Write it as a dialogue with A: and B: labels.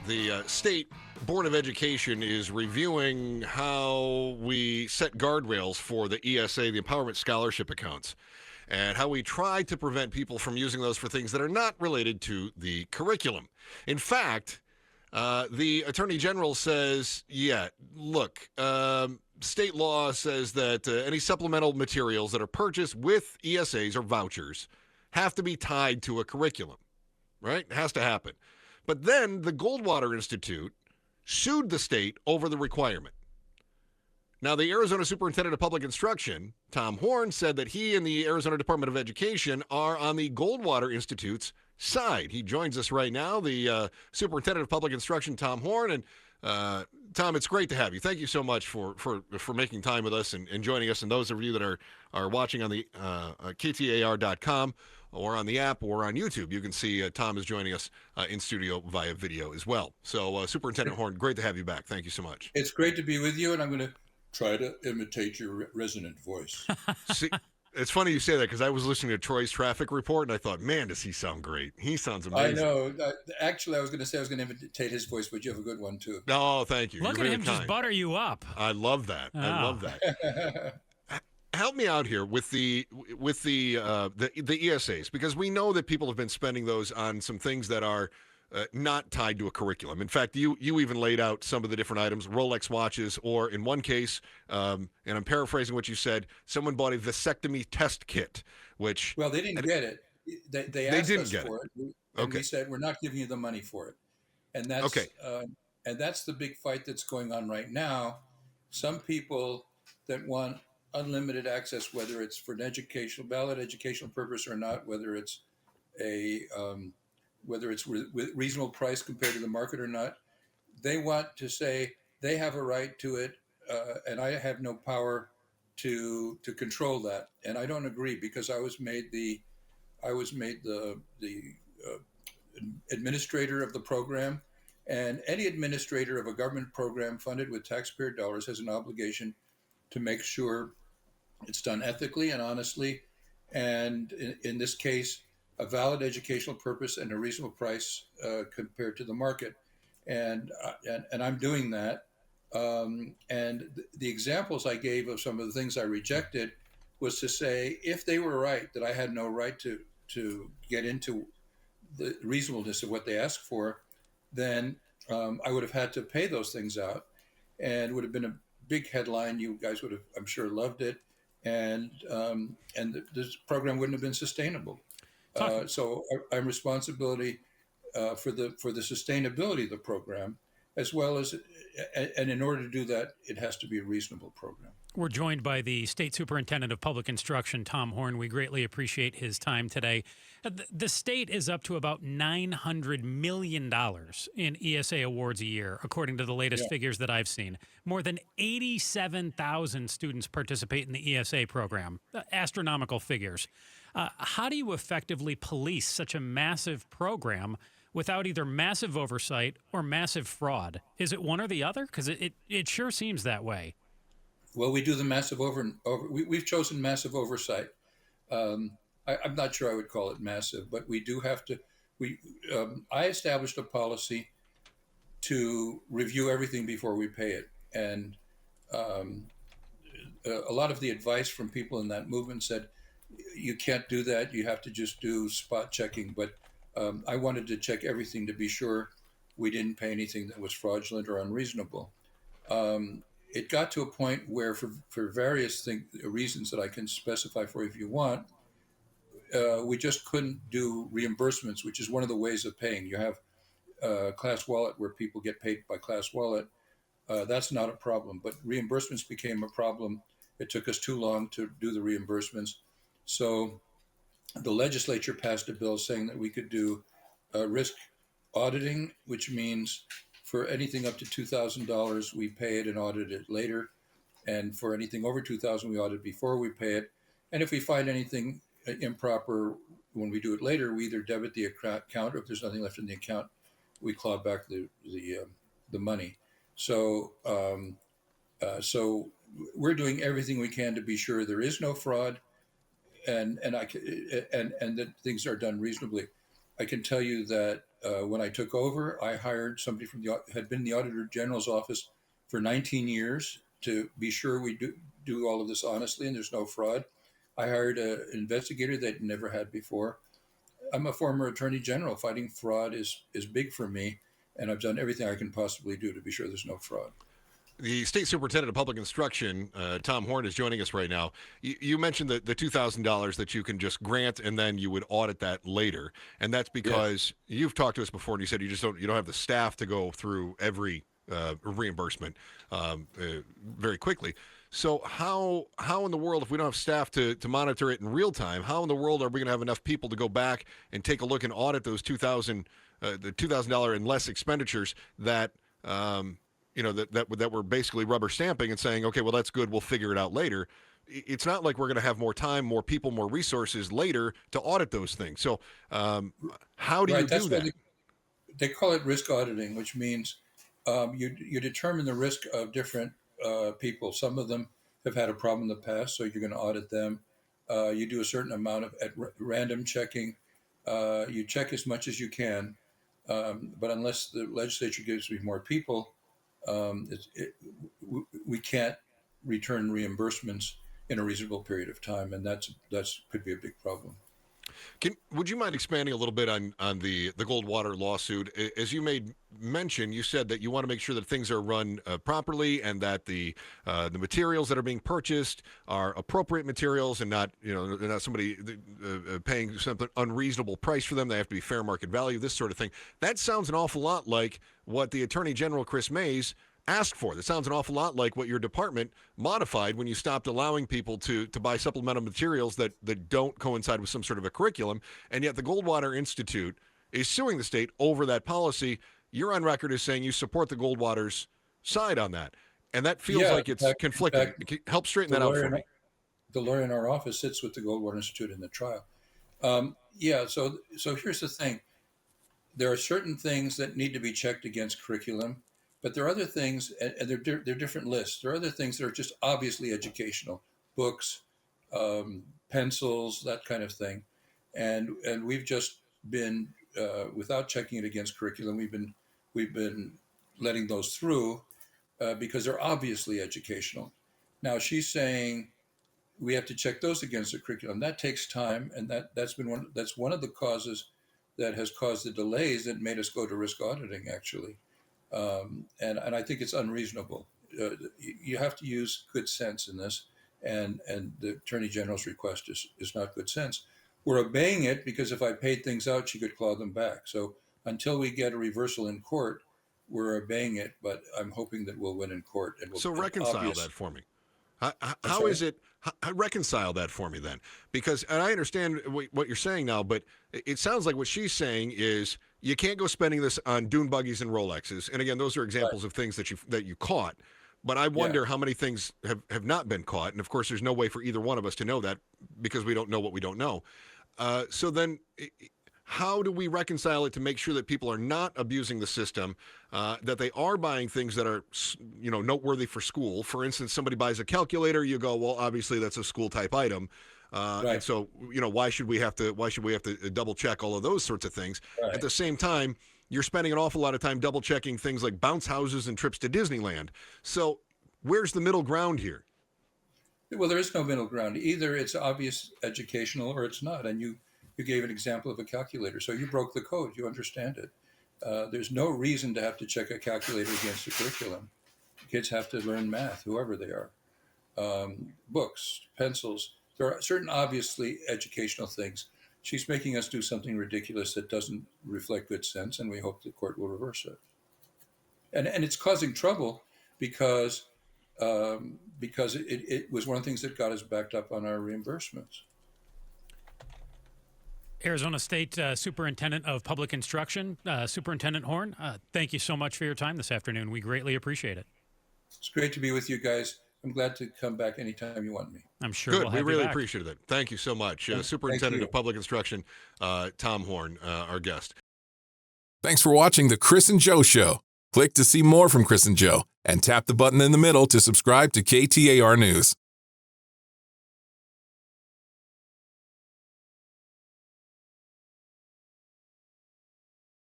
A: The State Board of Education is reviewing how we set guardrails for the ESA, the Empowerment Scholarship accounts, and how we try to prevent people from using those for things that are not related to the curriculum. In fact, the Attorney General says, look, state law says that any supplemental materials that are purchased with ESAs or vouchers have to be tied to a curriculum, right? It has to happen. But then the Goldwater Institute sued the state over the requirement. Now, the Arizona Superintendent of Public Instruction, Tom Horne, said that he and the Arizona Department of Education are on the Goldwater Institute's side. He joins us right now, the Superintendent of Public Instruction, Tom Horne. And Tom, it's great to have you. Thank you so much for making time with us and joining us. And those of you that are watching on the KTAR.com or on the app or on YouTube, you can see Tom is joining us in studio via video as well. So, Superintendent Horne, great to have you back. Thank you so much.
B: It's great to be with you, and I'm going to try to imitate your resonant voice.
A: See, it's funny you say that because I was listening to Troy's traffic report, and I thought, man, does he sound great. He sounds amazing.
B: I know. Actually, I was going to say I was going to imitate his voice, but you have a good one, too.
A: Oh, thank you.
C: Look
A: You're
C: at him
A: kind.
C: just butter you up.
A: I love that.
C: Oh.
A: I love that. Help me out here with the ESAs, because we know that people have been spending those on some things that are not tied to a curriculum. In fact, you even laid out some of the different items, Rolex watches, or in one case, and I'm paraphrasing what you said, someone bought a vasectomy test kit, which...
B: Well, they didn't get it. They asked us for it. And we said, we're not giving you the money for it. And that's
A: okay.
B: And that's the big fight that's going on right now. Some people that want unlimited access, whether it's for an valid educational purpose or not, whether it's with reasonable price compared to the market or not, they want to say they have a right to it, and I have no power to control that. And I don't agree, because I was made the administrator of the program, and any administrator of a government program funded with taxpayer dollars has an obligation to make sure it's done ethically and honestly, and in this case, a valid educational purpose and a reasonable price compared to the market, and I'm doing that. And the examples I gave of some of the things I rejected was to say, if they were right that I had no right to get into the reasonableness of what they asked for, then I would have had to pay those things out, and it would have been a big headline. You guys would have, I'm sure, loved it. And this program wouldn't have been sustainable. So I'm responsibility for the sustainability of the program, as well as, and in order to do that, it has to be a reasonable program.
C: We're joined by the State Superintendent of Public Instruction, Tom Horne. We greatly appreciate his time today. The state is up to about $900 million in ESA awards a year, according to the latest figures that I've seen. More than 87,000 students participate in the ESA program. Astronomical figures. How do you effectively police such a massive program without either massive oversight or massive fraud? Is it one or the other? Because it sure seems that way.
B: Well, we do the massive we've chosen massive oversight. I'm not sure I would call it massive, but we do have to. I established a policy to review everything before we pay it, and a lot of the advice from people in that movement said, you can't do that. You have to just do spot checking. But I wanted to check everything to be sure we didn't pay anything that was fraudulent or unreasonable. It got to a point where, for various reasons that I can specify for you if you want, we just couldn't do reimbursements, which is one of the ways of paying. You have Class Wallet, where people get paid by Class Wallet. That's not a problem, but reimbursements became a problem. It took us too long to do the reimbursements. So the legislature passed a bill saying that we could do risk auditing, which means for anything up to $2,000, we pay it and audit it later. And for anything over $2,000, we audit before we pay it. And if we find anything improper when we do it later, we either debit the account, or if there's nothing left in the account, we claw back the money. So we're doing everything we can to be sure there is no fraud, and that things are done reasonably. I can tell you that when I took over, I hired somebody had been in the Auditor General's office for 19 years to be sure we do all of this honestly and there's no fraud. I hired an investigator they'd never had before. I'm a former Attorney General. Fighting fraud is big for me, and I've done everything I can possibly do to be sure there's no fraud.
A: The State Superintendent of Public Instruction, Tom Horne, is joining us right now. You mentioned the $2,000 that you can just grant, and then you would audit that later, and that's because you've talked to us before, and you said you don't have the staff to go through every reimbursement very quickly. So how in the world, if we don't have staff to monitor it in real time, how in the world are we going to have enough people to go back and take a look and audit those the $2,000 and less expenditures that that we're basically rubber stamping and saying, okay, well, that's good, we'll figure it out later. It's not like we're going to have more time, more people, more resources later to audit those things. So how do you do that?
B: They call it risk auditing, which means you determine the risk of different people. Some of them have had a problem in the past, so you're going to audit them. You do a certain amount of random checking. You check as much as you can, but unless the legislature gives me more people, we can't return reimbursements in a reasonable period of time, and that's could be a big problem.
A: Would you mind expanding a little bit on the Goldwater lawsuit? As you made mention, you said that you want to make sure that things are run properly and that the materials that are being purchased are appropriate materials and not somebody paying something unreasonable price for them. They have to be fair market value, this sort of thing. That sounds an awful lot like what the Attorney General, Chris Mays, asked for. That sounds an awful lot like what your department modified when you stopped allowing people to buy supplemental materials that don't coincide with some sort of a curriculum, and yet the Goldwater Institute is suing the state over that policy. You're on record as saying you support the Goldwater's side on that, and that feels like it's conflicting. Help straighten that out for me.
B: The lawyer in our office sits with the Goldwater Institute in the trial. So here's the thing. There are certain things that need to be checked against curriculum, but there are other things, and they're different lists. There are other things that are just obviously educational, books, pencils, that kind of thing. And we've just been, without checking it against curriculum, we've been letting those through because they're obviously educational. Now she's saying we have to check those against the curriculum. That takes time, and that's one of the causes that has caused the delays that made us go to risk auditing, actually. And I think it's unreasonable. You have to use good sense in this, and the Attorney General's request is not good sense. We're obeying it because if I paid things out, she could claw them back. So until we get a reversal in court, we're obeying it, but I'm hoping that we'll win in court.
A: So reconcile that for me. How is it? Reconcile that for me then, because and I understand what you're saying now, but it sounds like what she's saying is you can't go spending this on dune buggies and Rolexes. And again, those are examples of things that you caught. But I wonder how many things have not been caught. And of course, there's no way for either one of us to know that because we don't know what we don't know. So then how do we reconcile it to make sure that people are not abusing the system, that they are buying things that are, noteworthy for school? For instance, somebody buys a calculator, you go, well, obviously that's a school type item. And so, why should we have to double check all of those sorts of things? Right. At the same time, you're spending an awful lot of time double checking things like bounce houses and trips to Disneyland. So where's the middle ground here?
B: Well, there is no middle ground. Either it's obvious educational or it's not. And you gave an example of a calculator. So you broke the code. You understand it. There's no reason to have to check a calculator against the curriculum. Kids have to learn math, whoever they are. Books, pencils. There are certain obviously educational things. She's making us do something ridiculous that doesn't reflect good sense, and we hope the court will reverse it. And it's causing trouble because it was one of the things that got us backed up on our reimbursements.
C: Arizona State Superintendent of Public Instruction, Superintendent Horne, thank you so much for your time this afternoon. We greatly appreciate it.
B: It's great to be with you guys. I'm glad to come back anytime you want me.
C: I'm sure
A: Good.
C: We'll have
A: we really
C: you back.
A: appreciate it. Thank you so much. Superintendent of Public Instruction, Tom Horne, our guest.
D: Thanks for watching The Chris and Joe Show. Click to see more from Chris and Joe and tap the button in the middle to subscribe to KTAR News.